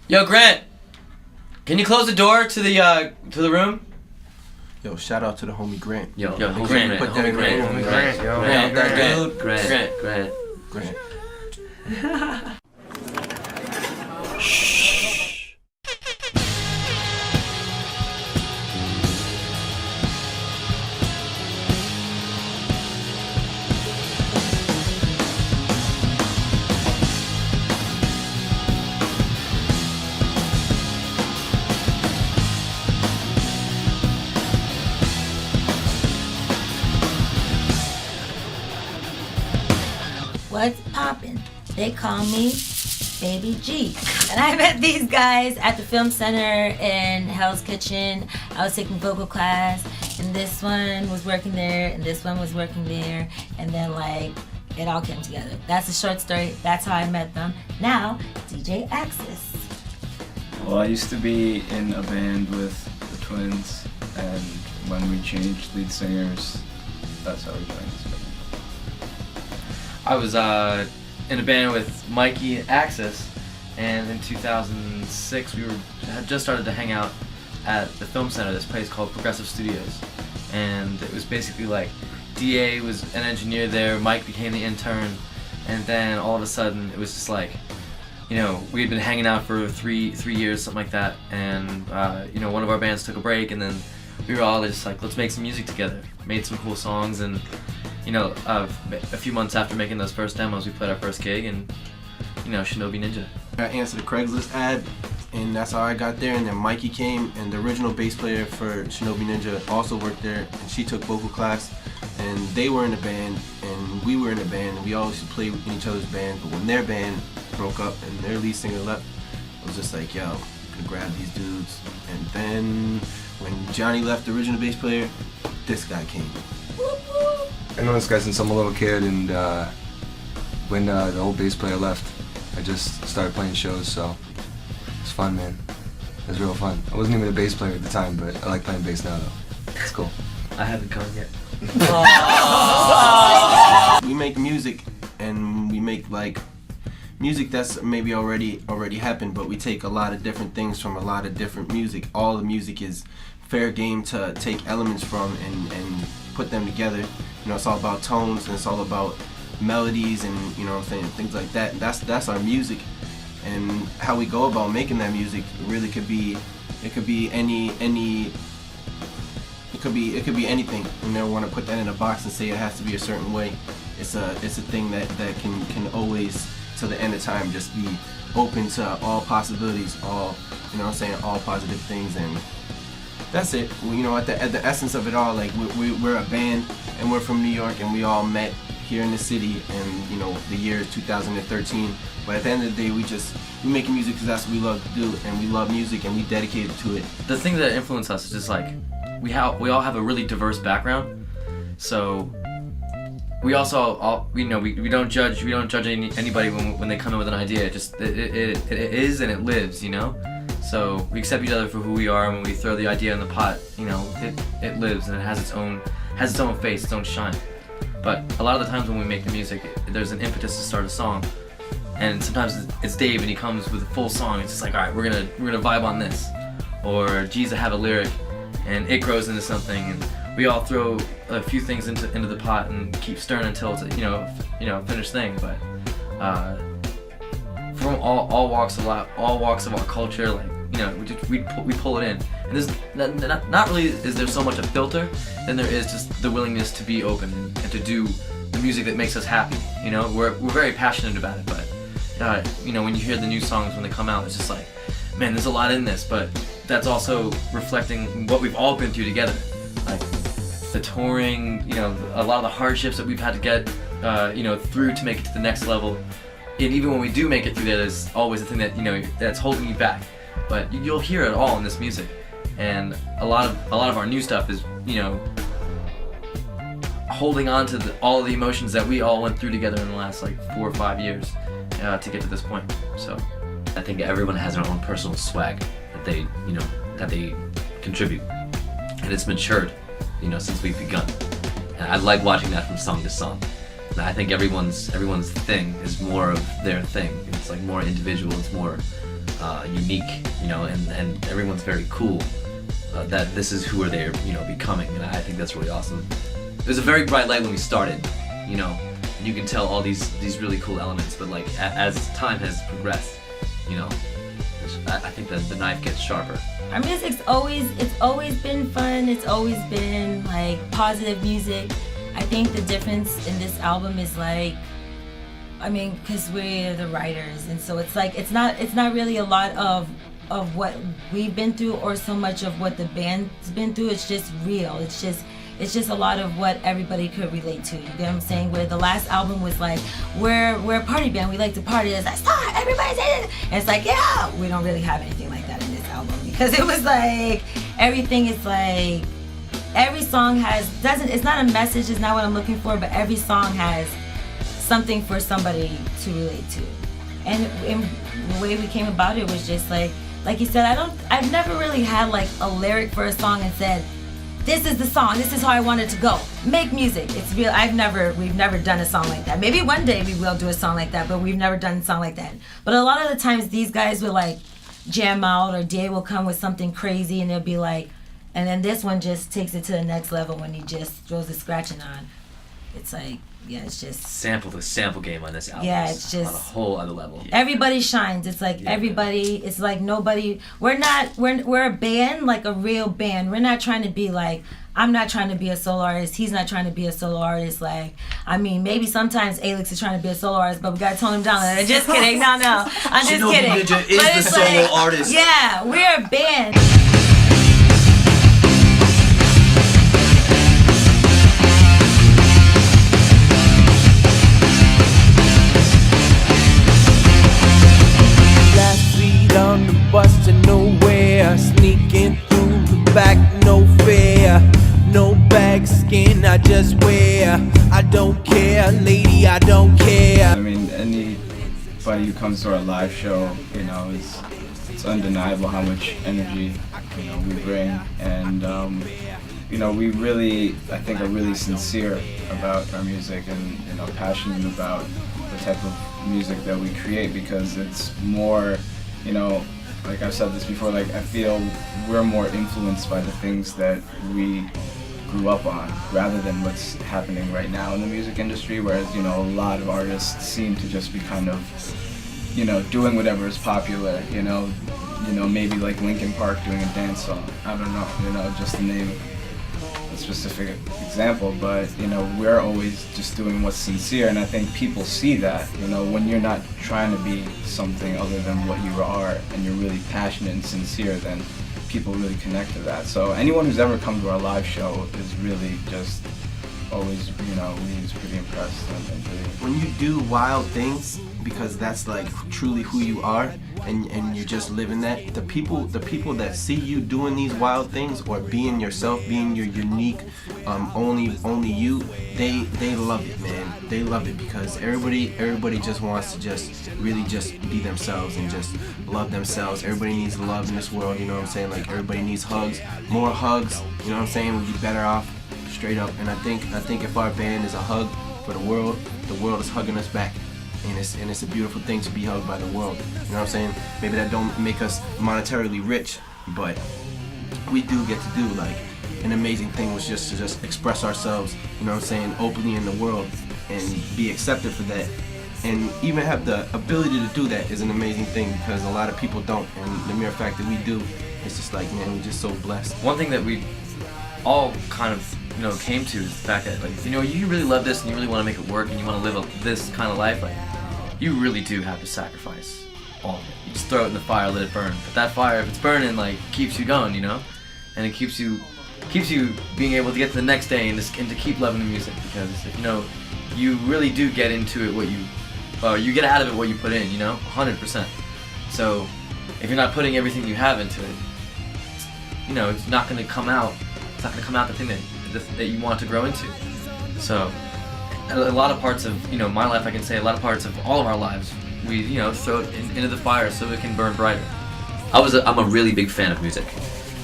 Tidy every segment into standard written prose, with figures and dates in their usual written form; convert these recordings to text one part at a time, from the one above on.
Yo, Grant, can you close the door to the room? Yo, shout out to the homie Grant. Yo, Grant. Grant. Put that in Grant. there. Grant. Yo, Grant. that dude. Grant. What's poppin'? They call me Baby G. And I met these guys at the Film Center in Hell's Kitchen. I was taking vocal class, and this one was working there, and this one was working there, and then like it all came together. That's a short story. That's how I met them. Now, DJ Axis. Well, I used to be in a band with the Twins, and when we changed lead singers, that's how we joined this band. I was in a band with Mikey and Axis, and in 2006 we had just started to hang out at the Film Center, this place called Progressive Studios, and it was basically like DA was an engineer there, Mike became the intern, and then all of a sudden it was just like, you know, we had been hanging out for three years, something like that, and you know, one of our bands took a break, and then we were all just like, let's make some music together. Made some cool songs, and you know, a few months after making those first demos, we played our first gig, and you know, Shinobi Ninja. I answered a Craigslist ad, and that's how I got there. And then Mikey came, and the original bass player for Shinobi Ninja also worked there, and she took vocal class. And they were in a band, and we were in a band, and we always used to play in each other's band. But when their band broke up and their lead singer left, it was just like, yo, I'm gonna grab these dudes. And then when Johnny left, the original bass player, this guy came. I know this guy since I'm a little kid, and when the old bass player left, I just started playing shows, so it's fun, man. It was real fun. I wasn't even a bass player at the time, but I like playing bass now, though. It's cool. I haven't come yet. We make music, and we make like music that's maybe already happened, but we take a lot of different things from a lot of different music. All the music is fair game to take elements from and put them together. You know, it's all about tones, and it's all about melodies, and you know what I'm saying, things like that. And that's our music, and how we go about making that music really could be anything. We never want to put that in a box and say it has to be a certain way. It's a thing that can always, to the end of time, just be open to all possibilities, all, you know what I'm saying, all positive things. And that's it. You know, at the essence of it all, like we're a band, and we're from New York, and we all met here in the city, and you know, the year is 2013. But at the end of the day, we make music because that's what we love to do, and we love music, and we dedicate to it. The thing that influenced us is just like we all have a really diverse background, so we also we don't judge anybody when they come in with an idea. It is and it lives, you know. So we accept each other for who we are, and when we throw the idea in the pot, you know, it lives, and it has its own face, its own shine. But a lot of the times when we make the music, there's an impetus to start a song, and sometimes it's Dave, and he comes with a full song. It's just like, all right, we're gonna vibe on this, or geez, I have a lyric, and it grows into something, and we all throw a few things into the pot and keep stirring until it's a finished thing. But from all walks of our culture, like, you know, we pull it in, and there's not really is there so much a filter, than there is just the willingness to be open and to do the music that makes us happy. You know, we're very passionate about it, but you know, when you hear the new songs when they come out, it's just like, man, there's a lot in this, but that's also reflecting what we've all been through together, like the touring, you know, a lot of the hardships that we've had to get you know, through to make it to the next level. And even when we do make it through there, there's always a thing that, you know, that's holding you back. But you'll hear it all in this music, and a lot of our new stuff is, you know, holding on to all of the emotions that we all went through together in the last like 4 or 5 years to get to this point. So I think everyone has their own personal swag that they contribute, and it's matured, you know, since we've begun. And I like watching that from song to song. And I think everyone's thing is more of their thing. It's like more individual. It's more unique, you know, and everyone's very cool. That this is who they're, you know, becoming, and I think that's really awesome. It was a very bright light when we started, you know, and you can tell all these really cool elements, but like as time has progressed, you know, I think that the knife gets sharper. Our music's always been fun. It's always been like positive music. I think the difference in this album is like, I mean, because we're the writers, and so it's like it's not really a lot of what we've been through or so much of what the band's been through. It's just real. It's just a lot of what everybody could relate to. You get what I'm saying? Where the last album was like, we're a party band. We like to party. It's like, stop, everybody's in it. And it's like, yeah, we don't really have anything like that in this album, because it was like everything is like, every song it's not a message, it's not what I'm looking for, but every song has something for somebody to relate to. And the way we came about it was just like you said, I've never really had like a lyric for a song and said, this is the song, this is how I want it to go. Make music. It's real. We've never done a song like that. Maybe one day we will do a song like that, but we've never done a song like that. But a lot of the times these guys will like jam out, or Dave will come with something crazy and they'll be like, and then this one just takes it to the next level when he just throws the scratching on. It's like, yeah, it's just The sample game on this album. Yeah, is it's just on a whole other level. Everybody shines. It's like everybody. It's like nobody. We're a band, like a real band. We're not trying to be like, I'm not trying to be a solo artist. He's not trying to be a solo artist. Like, I mean, maybe sometimes Alex is trying to be a solo artist, but we gotta tone him down. Just kidding. No, I'm just Shinobi kidding. Ninja is But the it's solo like, artist. Yeah, we're a band. On the bus to nowhere, sneaking through the back, no fear, no bag skin, I just wear. I don't care, lady, I don't care. I mean, anybody who comes to our live show, you know, it's undeniable how much energy, you know, we bring, and you know, we really, I think, are really sincere about our music, and you know, passionate about the type of music that we create, because it's more, you know, like I've said this before, like I feel we're more influenced by the things that we grew up on rather than what's happening right now in the music industry, whereas, you know, a lot of artists seem to just be kind of, you know, doing whatever is popular, you know, maybe like Linkin Park doing a dance song, I don't know, you know, just to name a specific example, but you know, we're always just doing what's sincere, and I think people see that, you know, when you're not trying to be something other than what you are, and you're really passionate and sincere, then people really connect to that. So anyone who's ever come to our live show is really just always, you know, leaves pretty impressed and really. When you do wild things, because that's like truly who you are, and you're just living that, the people that see you doing these wild things, or being yourself, being your unique, only you, they love it, man. They love it, because everybody just wants to just really just be themselves and just love themselves. Everybody needs love in this world, you know what I'm saying? Like, everybody needs hugs, more hugs, you know what I'm saying? We'd be better off, straight up. And I think if our band is a hug for the world is hugging us back. And it's a beautiful thing to be hugged by the world. You know what I'm saying? Maybe that don't make us monetarily rich, but we do get to do like an amazing thing, was just to just express ourselves, you know what I'm saying, openly in the world, and be accepted for that. And even have the ability to do that is an amazing thing, because a lot of people don't. And the mere fact that we do, it's just like, man, we're just so blessed. One thing that we all kind of, you know, came to is the fact that, like, you know, you really love this and you really want to make it work and you want to live this kind of life, like, you really do have to sacrifice all of it. You just throw it in the fire, let it burn. But that fire, if it's burning, like, keeps you going, you know? And it keeps you being able to get to the next day and to keep loving the music, because, you know, you really do get into it you get out of it what you put in, you know? 100%. So if you're not putting everything you have into it, you know, it's not going to come out. It's not going to come out the thing that you want to grow into. So a lot of parts of, you know, my life, I can say a lot of parts of all of our lives, we, you know, throw it into the fire so it can burn brighter. I'm a really big fan of music.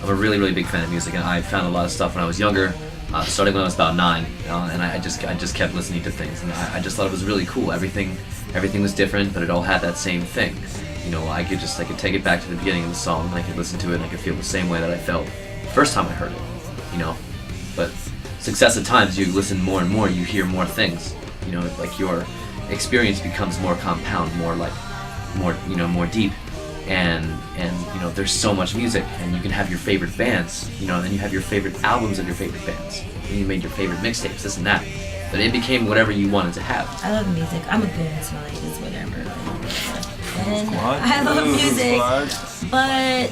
I'm a really, really big fan of music, and I found a lot of stuff when I was younger, starting when I was about 9, and I just kept listening to things, and I just thought it was really cool. Everything was different, but it all had that same thing, you know, I could take it back to the beginning of the song, and I could listen to it, and I could feel the same way that I felt the first time I heard it, you know. But successive times, you listen more and more, you hear more things, you know, like your experience becomes more compound, more deep, and you know, there's so much music, and you can have your favorite bands, you know, and then you have your favorite albums of your favorite bands, and you made your favorite mixtapes, this and that. But it became whatever you wanted to have. I love music. I'm a goons, like, it's whatever. And I love music, but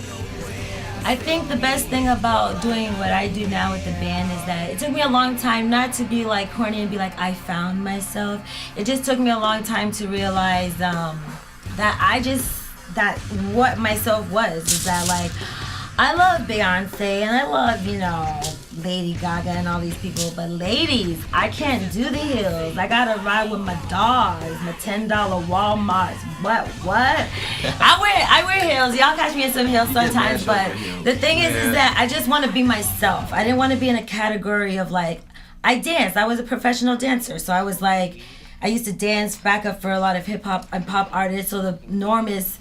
I think the best thing about doing what I do now with the band is that it took me a long time not to be like corny and be like, I found myself. It just took me a long time to realize that what myself was is that, like, I love Beyonce and I love, you know, Lady Gaga and all these people, but ladies, I can't do the heels. I gotta ride with my dogs, my $10 Walmarts. What? I wear heels. Y'all catch me in some heels sometimes, but the thing is that I just want to be myself. I didn't want to be in a category of, like, I danced. I was a professional dancer, so I was like, I used to dance back up for a lot of hip hop and pop artists. So the norm is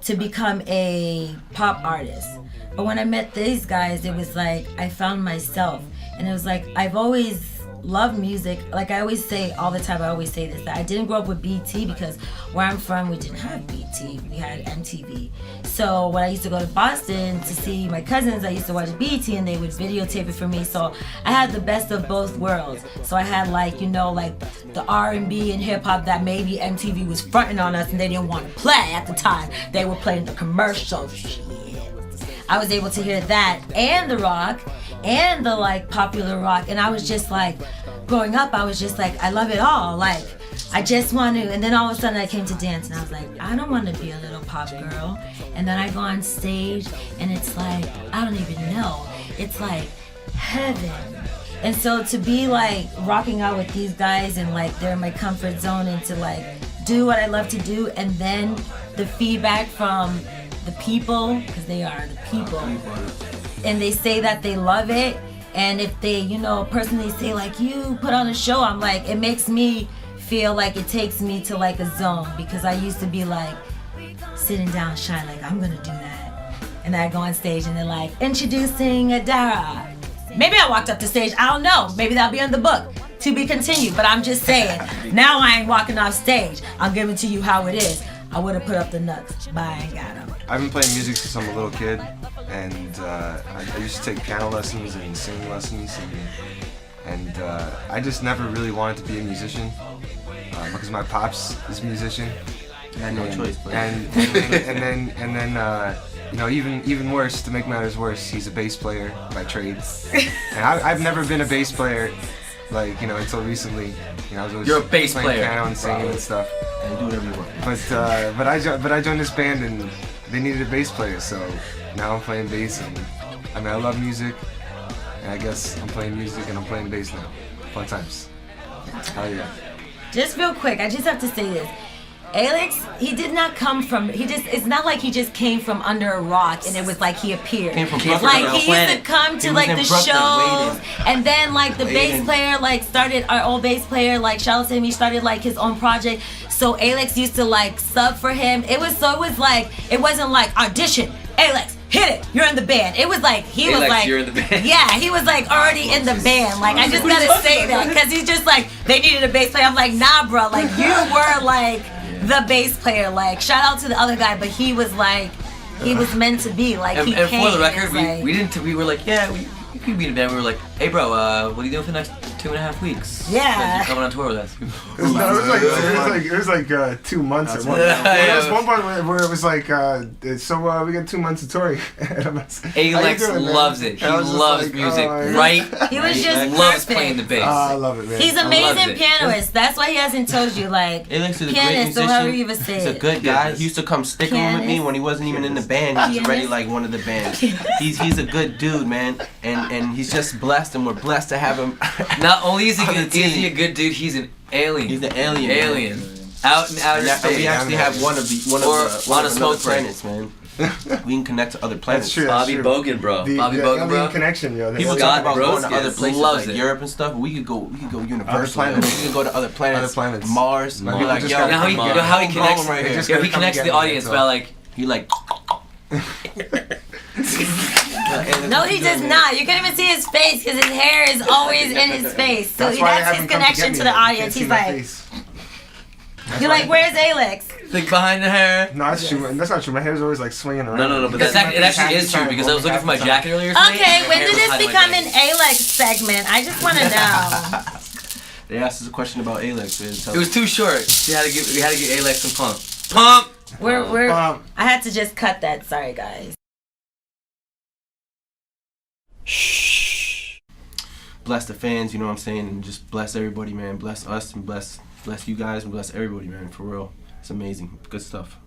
to become a pop artist. But when I met these guys, it was like I found myself, and it was like I've always loved music. Like I always say all the time, I always say this, that I didn't grow up with BT because where I'm from, we didn't have BT. We had MTV. So when I used to go to Boston to see my cousins, I used to watch BT and they would videotape it for me. So I had the best of both worlds. So I had, like, you know, like the R&B and hip hop that maybe MTV was fronting on us and they didn't want to play at the time. They were playing the commercials. I was able to hear that and the rock and the, like, popular rock, and I was just like, growing up, I was just like, I love it all. Like, I just want to, and then all of a sudden I came to dance and I was like, I don't want to be a little pop girl. And then I go on stage and it's like, I don't even know. It's like heaven. And so to be like rocking out with these guys and like they're in my comfort zone and to like do what I love to do, and then the feedback from the people, because they are the people, and they say that they love it, and if they, you know, personally say like, you put on a show, I'm like, it makes me feel like it takes me to like a zone, because I used to be like sitting down shy, like I'm gonna do that, and I go on stage and they're like, introducing Adara. Maybe I walked up the stage, I don't know, maybe that'll be in the book, to be continued, but I'm just saying, now I ain't walking off stage, I'm giving to you how it is. I would have put up the nuts, but I ain't got them. I've been playing music since I'm a little kid, and I used to take piano lessons and singing lessons, and I just never really wanted to be a musician because my pops is a musician. I had no choice, but and then you know, even worse, to make matters worse, he's a bass player by trade, and I've never been a bass player, like, you know, until recently. You know, I was always You're a bass playing player. piano and singing and stuff. and do whatever you want. But I joined this band and they needed a bass player, so now I'm playing bass, and I mean, I love music, and I guess I'm playing music and I'm playing bass now. Fun times. Hell yeah. Just real quick, I just have to say this. Alex, he did not come from, it's not like he just came from under a rock and it was like he appeared. Came from Brooklyn, like he used to come to like the shows, and then like the bass player like started, our old bass player, like shout out to him, he started like his own project. So Alex used to like sub for him. It wasn't like audition, Alex, hit it, you're in the band. It was like, he was like, you're in the band. Yeah, he was like already in the band. Like, I just gotta say that, because he's just like, they needed a bass player. I'm like, nah, bro, like you were like the bass player. Like, shout out to the other guy, but he was like, he was meant to be. Like, he and came. for the record, it's like, we were like, yeah, we could be in a band. We were like, hey, bro, what are you doing for the next 2.5 weeks? Yeah. You're coming on tour with us. It was like 2 months or more. There was one point where it was like, so we got 2 months of touring. Alex loves it. He loves music, right? He was just loves perfect. playing the bass. I love it, man. He's loves amazing it. pianist. That's why he hasn't told you, like, Alex is a great pianist, or however you musician. even say He's a it. good guy. He used to come stick around with me Pianist. when he wasn't even in the band. He was already Pianist. like one of the bands. He's a good dude, man, and he's just blessed, and we're blessed to have him. Not only is he On the is he a team. good dude, he's an alien. He's an alien. man. Alien. Out in outer And we space. actually have one of Or the on a smoke planets, man. we can connect to other planets. That's true. Bobby Bogan, bro. Bobby Bogan, bro. alien connection, yo. People Scott talk about going to Broskis other places loves like it. Europe and stuff. We could go universal. planets. We could go to other planets. Other planets. Mars. Mars. Be like, Just yo, gotta Now he, come you know how he home connects. right here. Just Yeah, he gotta come connects to the get me, audience that's by all. like. he like. No, he does not. You can't even see his face because his hair is always in his face. So That's why they that's his haven't come connection get to me the yet. You audience. can't see He's my like, face. you're like, where's Alex? Think behind the hair. No, that's true. That's not true. My hair's always like swinging around. No, but It that's actually is true because I was looking for my jacket earlier today. Okay, and my when hair did was this hiding my become an jacket. Alex segment? I just want to know. They asked us a question about Alex. It was too short. We had to give Alex some pump. Pump. We're. Um, I had to just cut that. Sorry, guys. Bless the fans, you know what I'm saying, and just bless everybody, man. Bless us and bless you guys and bless everybody, man. For real, it's amazing, good stuff.